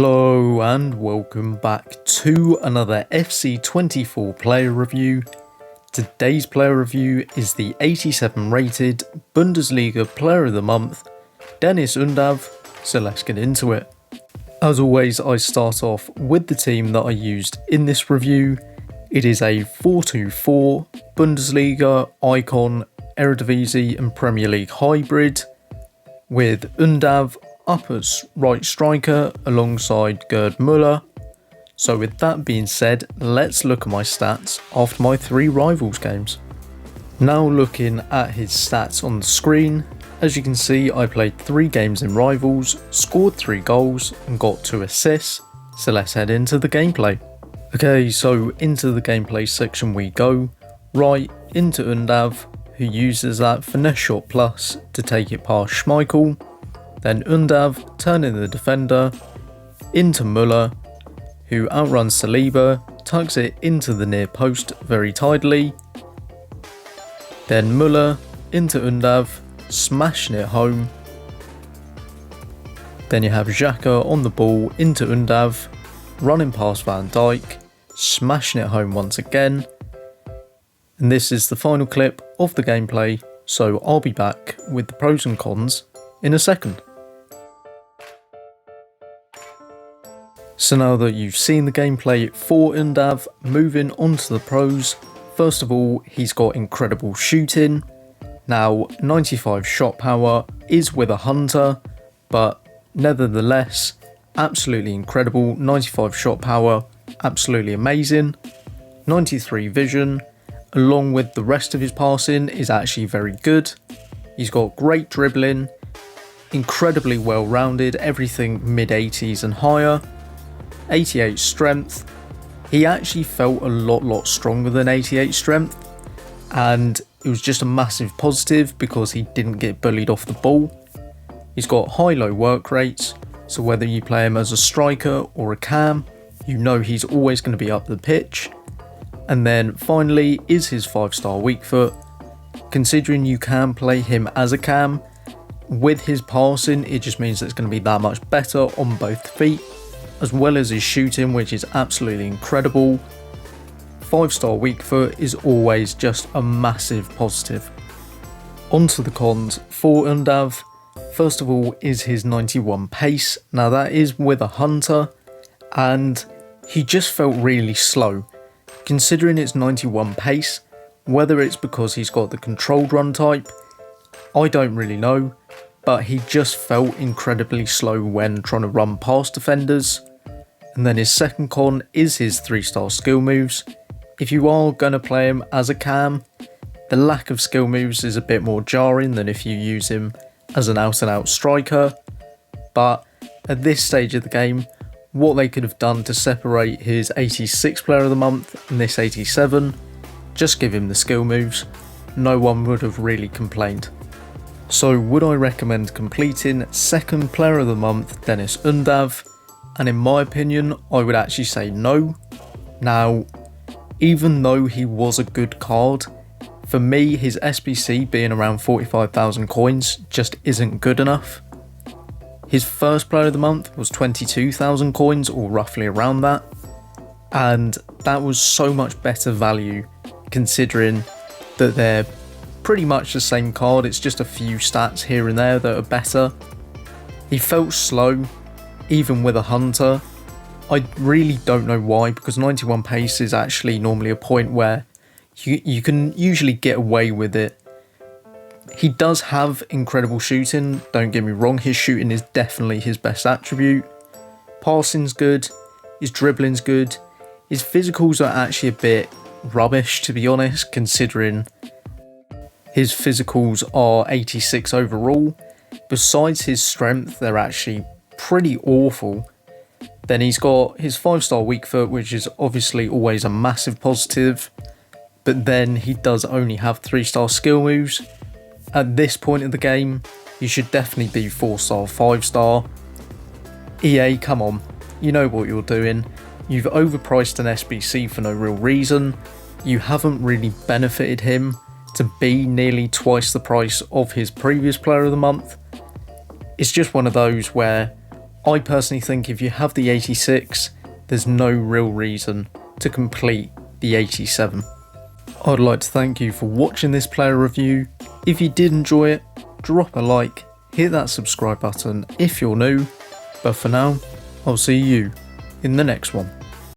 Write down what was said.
Hello and welcome back to another FC24 player review. Today's player review is the 87 rated Bundesliga player of the month, Dennis UNDAV, so let's get into it. As always, I start off with the team that I used in this review. It is a 4-2-4 Bundesliga, Icon, Eredivisie and Premier League hybrid with UNDAV up as right striker alongside Gerd Müller. So with that being said, let's look at my stats after my 3 rivals games. Now looking at his stats on the screen, as you can see I played 3 games in rivals, scored 3 goals and got 2 assists, so let's head into the gameplay. Okay, so into the gameplay section we go, right into UNDAV, who uses that finesse shot plus to take it past Schmeichel. Then UNDAV turning the defender into Müller, who outruns Saliba, tucks it into the near post very tidily. Then Müller into UNDAV, smashing it home. Then you have Xhaka on the ball into UNDAV, running past Van Dijk, smashing it home once again. And this is the final clip of the gameplay, so I'll be back with the pros and cons in a second. So now that you've seen the gameplay for UNDAV, moving on to the pros. First of all, he's got incredible shooting. Now 95 shot power is with a hunter, but nevertheless absolutely incredible. 95 shot power, absolutely amazing. 93 vision, along with the rest of his passing, is actually very good. He's got great dribbling, incredibly well rounded, everything mid 80s and higher. 88 strength. He actually felt a lot stronger than 88 strength, and it was just a massive positive because he didn't get bullied off the ball. He's got high-low work rates, so whether you play him as a striker or a cam, you know he's always going to be up the pitch. And then finally is his 5-star weak foot. Considering you can play him as a cam, with his passing it just means that it's going to be that much better on both feet, as well as his shooting, which is absolutely incredible. 5-star weak foot is always just a massive positive. On to the cons for UNDAV. First of all is his 91 pace. Now that is with a hunter, and he just felt really slow. Considering it's 91 pace, whether it's because he's got the controlled run type, I don't really know, but he just felt incredibly slow when trying to run past defenders. And then his second con is his 3-star skill moves. If you are going to play him as a cam, the lack of skill moves is a bit more jarring than if you use him as an out-and-out striker. But at this stage of the game, what they could have done to separate his 86 player of the month and this 87, just give him the skill moves. No one would have really complained. So would I recommend completing second player of the month Dennis UNDAV? And in my opinion, I would actually say no. Now, even though he was a good card, for me his SBC being around 45,000 coins just isn't good enough. His first player of the month was 22,000 coins, or roughly around that, and that was so much better value considering that they're pretty much the same card, it's just a few stats here and there that are better. He felt slow, even with a hunter. I really don't know why, because 91 pace is actually normally a point where you can usually get away with it. He does have incredible shooting, don't get me wrong, his shooting is definitely his best attribute. Passing's good, his dribbling's good, his physicals are actually a bit rubbish to be honest, considering his physicals are 86 overall. Besides his strength, they're actually pretty awful. Then he's got his 5-star weak foot, which is obviously always a massive positive, but then he does only have 3-star skill moves. At this point in the game, you should definitely be 4-star, 5-star. EA, come on, you know what you're doing. You've overpriced an SBC for no real reason. You haven't really benefited him to be nearly twice the price of his previous player of the month. It's just one of those where I personally think if you have the 86, there's no real reason to complete the 87. I'd like to thank you for watching this player review. If you did enjoy it, drop a like, hit that subscribe button if you're new, but for now, I'll see you in the next one.